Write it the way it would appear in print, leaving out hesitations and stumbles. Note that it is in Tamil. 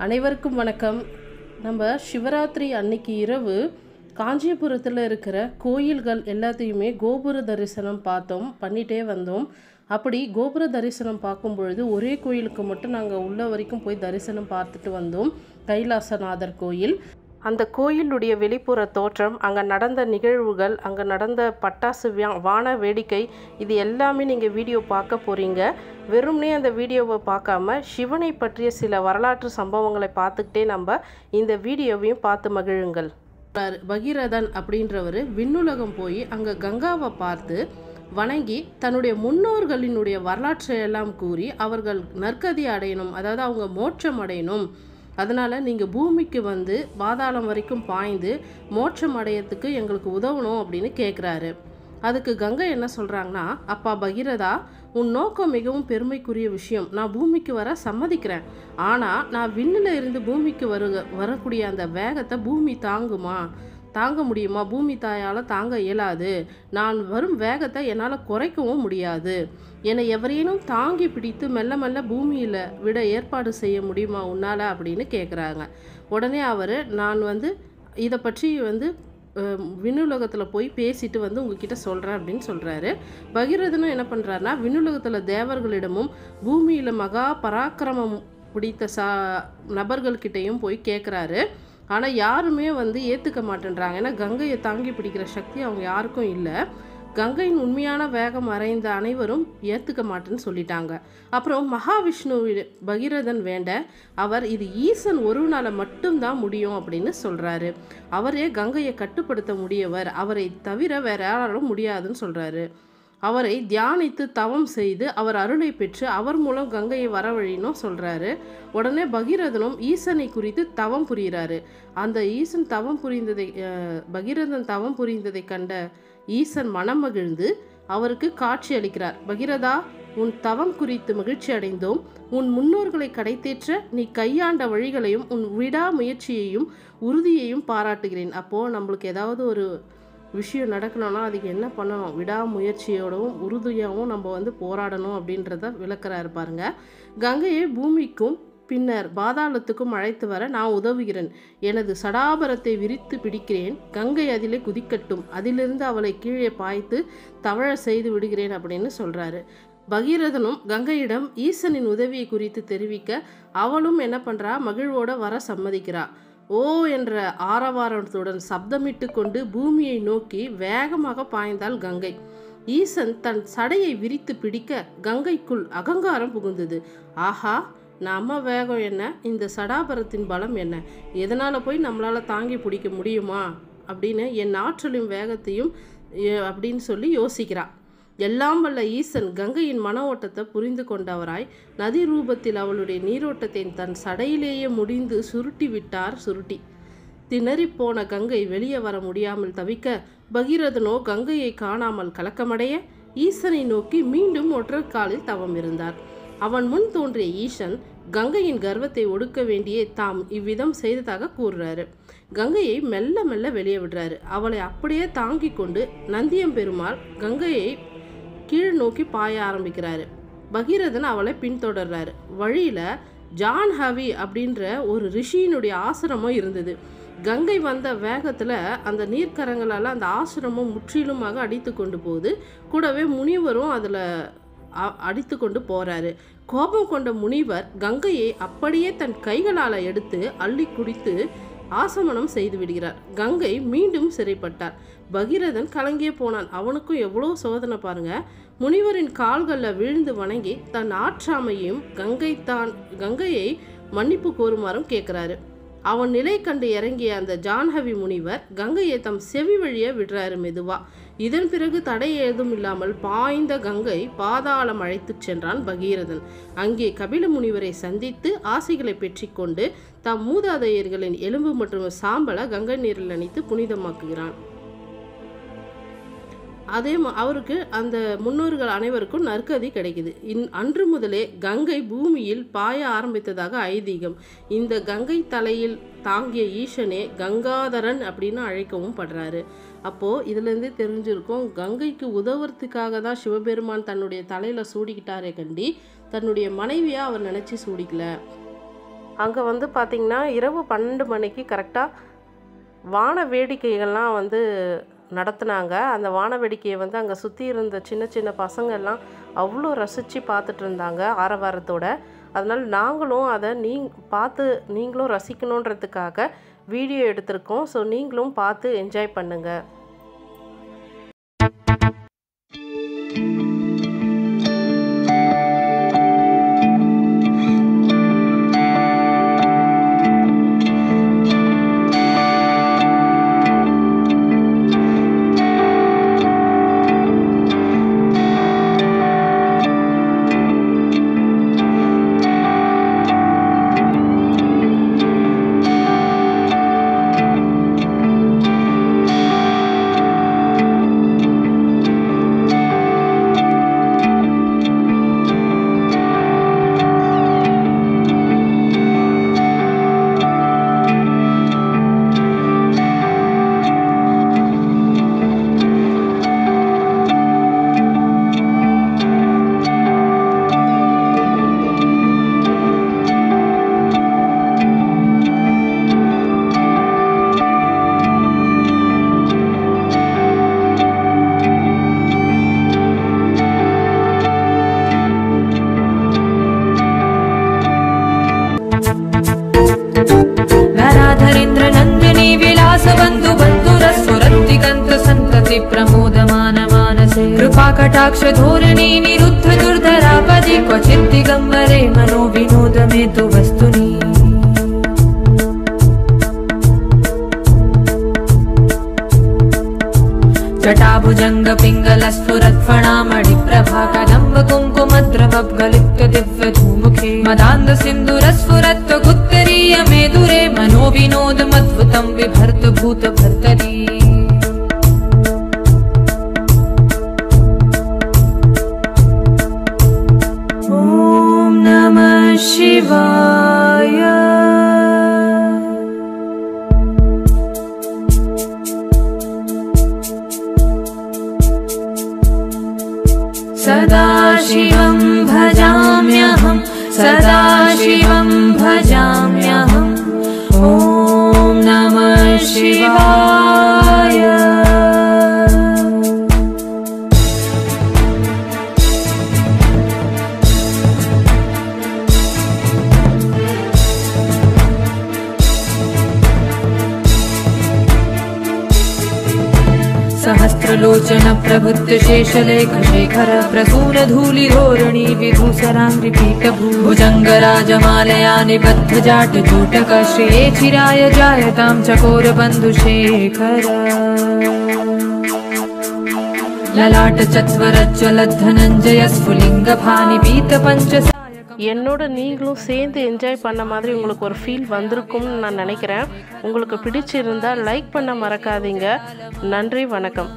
அனைவருக்கும் வணக்கம். நம்ம சிவராத்திரி அன்னைக்கு இரவு காஞ்சிபுரத்தில் இருக்கிற கோயில்கள் எல்லாத்தையுமே கோபுர தரிசனம் பண்ணிகிட்டே வந்தோம். அப்படி கோபுர தரிசனம் பார்க்கும் பொழுது ஒரே கோயிலுக்கு மட்டும் நாங்கள் உள்ள வரைக்கும் போய் தரிசனம் பார்த்துட்டு வந்தோம். கைலாசநாதர் கோயில். அந்த கோயிலுடைய வெளிப்புற தோற்றம், அங்கே நடந்த நிகழ்வுகள், அங்கே நடந்த பட்டாசு வான வேடிக்கை, இது எல்லாமே நீங்கள் வீடியோ பார்க்க போகிறீங்க. வெறும்னே அந்த வீடியோவை பார்க்காம சிவனை பற்றிய சில வரலாற்று சம்பவங்களை பார்த்துக்கிட்டே நம்ம இந்த வீடியோவையும் பார்த்து மகிழுங்கள். பகீரதன் அப்படின்றவர் விண்ணுலகம் போய் அங்கே கங்காவை பார்த்து வணங்கி தன்னுடைய முன்னோர்களினுடைய வரலாற்றை எல்லாம் கூறி அவர்கள் நற்கதி அடையணும், அதாவது அவங்க மோட்சம் அடையணும், அதனால் நீங்கள் பூமிக்கு வந்து பாதாளம் வரைக்கும் பாய்ந்து மோட்சம் அடையத்துக்கு எங்களுக்கு உதவணும் அப்படின்னு கேட்குறாரு. அதுக்கு கங்கை என்ன சொல்கிறாங்கன்னா, அப்பா பகீரதா, உன் நோக்கம் மிகவும் பெருமைக்குரிய விஷயம். நான் பூமிக்கு வர சம்மதிக்கிறேன். ஆனால் நான் விண்ணில் இருந்து பூமிக்கு வரக்கூடிய அந்த வேகத்தை பூமி தாங்க முடியுமா? பூமி தாயால் தாங்க இயலாது. நான் வரும் வேகத்தை என்னால் குறைக்கவும் முடியாது. என்னை எவரேனும் தாங்கி பிடித்து மெல்ல மெல்ல பூமியில் விட ஏற்பாடு செய்ய முடியுமா உன்னால் அப்படின்னு கேட்குறாங்க. உடனே அவர், நான் இதை பற்றி விண்ணுலகத்தில் போய் பேசிட்டு உங்ககிட்ட சொல்கிறேன் அப்படின்னு சொல்கிறாரு. பகீரதனும் என்ன பண்ணுறாருனா, விண்ணுலகத்தில் தேவர்களிடமும் பூமியில் மகா பராக்கிரமம் பிடித்த நபர்கள்கிட்டையும் போய் கேட்குறாரு. ஆனால் யாருமே ஏற்றுக்க மாட்டேன்றாங்க. ஏன்னா கங்கையை தாங்கி பிடிக்கிற சக்தி அவங்க யாருக்கும் இல்லை. கங்கையின் உண்மையான வேகம் அறைந்த அனைவரும் ஏற்றுக்க மாட்டேன்னு சொல்லிட்டாங்க. அப்புறம் மகாவிஷ்ணு பகீரதன் வேண்ட அவர், இது ஈசன் ஒருவனால் மட்டும்தான் முடியும் அப்படின்னு சொல்கிறாரு. அவரே கங்கையை கட்டுப்படுத்த முடியவர், அவரை தவிர வேற யாராலும் முடியாதுன்னு சொல்கிறாரு. அவரை தியானித்து தவம் செய்து அவர் அருளை பெற்று அவர் மூலம் கங்கையை வரவழினும் சொல்கிறாரு. உடனே பகீரதனும் ஈசனை குறித்து தவம் புரிகிறாரு. அந்த ஈசன் பகீரதன் தவம் புரிந்ததை கண்ட ஈசன் மனம் மகிழ்ந்து அவருக்கு காட்சி அளிக்கிறார். பகீரதா, உன் தவம் குறித்து மகிழ்ச்சி அடைந்தோம். உன் முன்னோர்களை கடைத்தேற்ற நீ கையாண்ட வழிகளையும் உன் விடாமுயற்சியையும் உறுதியையும் பாராட்டுகிறேன். அப்போது நம்மளுக்கு ஏதாவது ஒரு விஷயம் நடக்கணும்னா அதுக்கு என்ன பண்ணணும்? விடாமுயற்சியோடவும் உறுதியாகவும் நம்ம போராடணும் அப்படின்றத விளக்குறாரு பாருங்க. கங்கையை பூமிக்கும் பின்னர் பாதாளத்துக்கும் அழைத்து வர நான் உதவுகிறேன். எனது சடாபரத்தை விரித்து பிடிக்கிறேன். கங்கை அதிலே குதிக்கட்டும். அதிலிருந்து அவளை கீழே பாய்த்து தவழ செய்து விடுகிறேன் அப்படின்னு சொல்கிறாரு. பகீரதனும் கங்கையிடம் ஈசனின் உதவியை குறித்து தெரிவிக்க அவளும் என்ன பண்ணுறா, மகிழ்வோட வர சம்மதிக்கிறா. ஓ என்ற ஆரவாரத்துடன் சப்தமிட்டு கொண்டு பூமியை நோக்கி வேகமாக பாய்ந்தாள் கங்கை. ஈசன் தன் சடையை விரித்து பிடிக்க கங்கைக்குள் அகங்காரம் புகுந்தது. ஆஹா, நம்ம வேகம் என்ன, இந்த சடாபரத்தின் பலம் என்ன, எதனால் போய் நம்மளால் தாங்கி பிடிக்க முடியுமா அப்படின்னு என் ஆற்றலும் வேகத்தையும் அப்படின்னு சொல்லி யோசிக்கிறா. எல்லாம் வல்ல ஈசன் கங்கையின் மன ஓட்டத்தை புரிந்து கொண்டவராய் நதி ரூபத்தில் அவளுடைய நீரோட்டத்தை தன் சடையிலேயே முடிந்து சுருட்டி திணறிப்போன கங்கை வெளியே வர முடியாமல் தவிக்க பகீரதனோ கங்கையை காணாமல் கலக்கமடைய ஈசனை நோக்கி மீண்டும் ஒற்றைக்காலில் தவம் இருந்தார். அவன் முன் தோன்றிய ஈசன் கங்கையின் கர்வத்தை ஒடுக்க வேண்டியே தாம் இவ்விதம் செய்ததாக கூறுறாரு. கங்கையை மெல்ல மெல்ல வெளியே விடுறாரு. அவளை அப்படியே தாங்கி கொண்டு நந்தியம் பெருமாள் கங்கையை கீழ் நோக்கி பாய ஆரம்பிக்கிறாரு. பகீரதன் அவளை பின்தொடர்றாரு. வழியில் ஜான்ஹவி அப்படின்ற ஒரு ரிஷியினுடைய ஆசிரமம் இருந்தது. கங்கை வந்த வேகத்தில் அந்த நீர்க்கரங்களால் அந்த ஆசிரமம் முற்றிலுமாக அடித்து கொண்டு போகுது. கூடவே முனிவரும் அதில் அடித்து கொண்டு போகிறாரு. கோபம் கொண்ட முனிவர் கங்கையை அப்படியே தன் கைகளால் எடுத்து அள்ளி குடித்து ஆசமனம் செய்து விடுகிறார். கங்கை மீண்டும் சிறைப்பட்டார். பகீரதன் கலங்கியே போனான். அவனுக்கும் எவ்வளோ சோதனை பாருங்க. முனிவரின் கால்களில் விழுந்து வணங்கி தன் ஆற்றாமையும் கங்கையை மன்னிப்பு கோருமாறும் கேட்குறாரு. அவன் நிலை கண்டு இறங்கிய அந்த ஜான்ஹவி முனிவர் கங்கையை தம் செவி வழியே விடுறாரு மெதுவா. இதன் பிறகு தடை ஏதும் இல்லாமல் பாய்ந்த கங்கை பாதாளம் அழைத்து சென்றான் பகீரதன். அங்கே கபில முனிவரை சந்தித்து ஆசைகளை பெற்றிக்கொண்டு தம் மூதாதையர்களின் எலும்பு மற்றும் சாம்பலை கங்கை நீரில் நனைத்து புனிதமாக்குகிறான். அவருக்கு அந்த முன்னோர்கள் அனைவருக்கும் நற்கதி கிடைக்குது. அன்று முதலே கங்கை பூமியில் பாய ஆரம்பித்ததாக ஐதீகம். இந்த கங்கை தலையில் தாங்கிய ஈசனே கங்காதரன் அப்படின்னு அழைக்கவும் படுறாரு. அப்போது இதுலேருந்து தெரிஞ்சிருக்கும், கங்கைக்கு உதவுறதுக்காக தான் சிவபெருமான் தன்னுடைய தலையில் சூடிக்கிட்டாரே கண்டி தன்னுடைய மனைவியாக அவர் நினச்சி சூடிக்கல. அங்கே வந்து பார்த்திங்கன்னா இரவு 12 மணிக்கு கரெக்டாக வான வேடிக்கைகள்லாம் வந்து நடத்துனாங்க. அந்த வான வேடிக்கையை வந்து அங்கே சுற்றி இருந்த சின்ன சின்ன பசங்கள்லாம் அவ்வளோ ரசித்து பார்த்துட்டு இருந்தாங்க ஆரவாரத்தோட. அதனால் நாங்களும் அதை பார்த்து நீங்களும் ரசிக்கணுன்றதுக்காக வீடியோ எடுத்திருக்கோம். ஸோ நீங்களும் பார்த்து என்ஜாய் பண்ணுங்கள். प्रमोदमान मानसे कृपा कटाक्ष धोरणी निरुद्ध दुर्धरापदि क्वचित् दिगम्बरे मनो विनोद में तु वस्तुनि जटाभुजंग पिंगल स्फुरत् फणामणि प्रभा कदम्ब कुङ्कुमद्रवगलिप्त दिव्य धूमुखे मदान्द सिन्दूर स्फुरत् गुत्तरीय मेदुरे मनो विनोद मद्भुतं बिभर्त भूत भर्तरी शिवाय सदाशिवं भजाम्यहं सदाशिवं भजाम्यहम् ॐ नमः शिवाय सहस्रलोचन प्रभुत्त शेषलेख शेखर प्रसून धूलि धोरणी विधूसराङ्घ्रिपीठ भुजंग राजमालया निबद्ध जाट जूटक श्रिये चिराय जायतां चकोर बंधु शेखर ललाट चत्वर ज्वलद्धनंजय स्फुलिंग भानि पीत पंच என்னோட நீங்களும் சேர்ந்து என்ஜாய் பண்ண மாதிரி உங்களுக்கு ஒரு ஃபீல் வந்திருக்கும்னு நான் நினைக்கிறேன். உங்களுக்கு பிடிச்சிருந்தா லைக் பண்ண மறக்காதீங்க. நன்றி, வணக்கம்.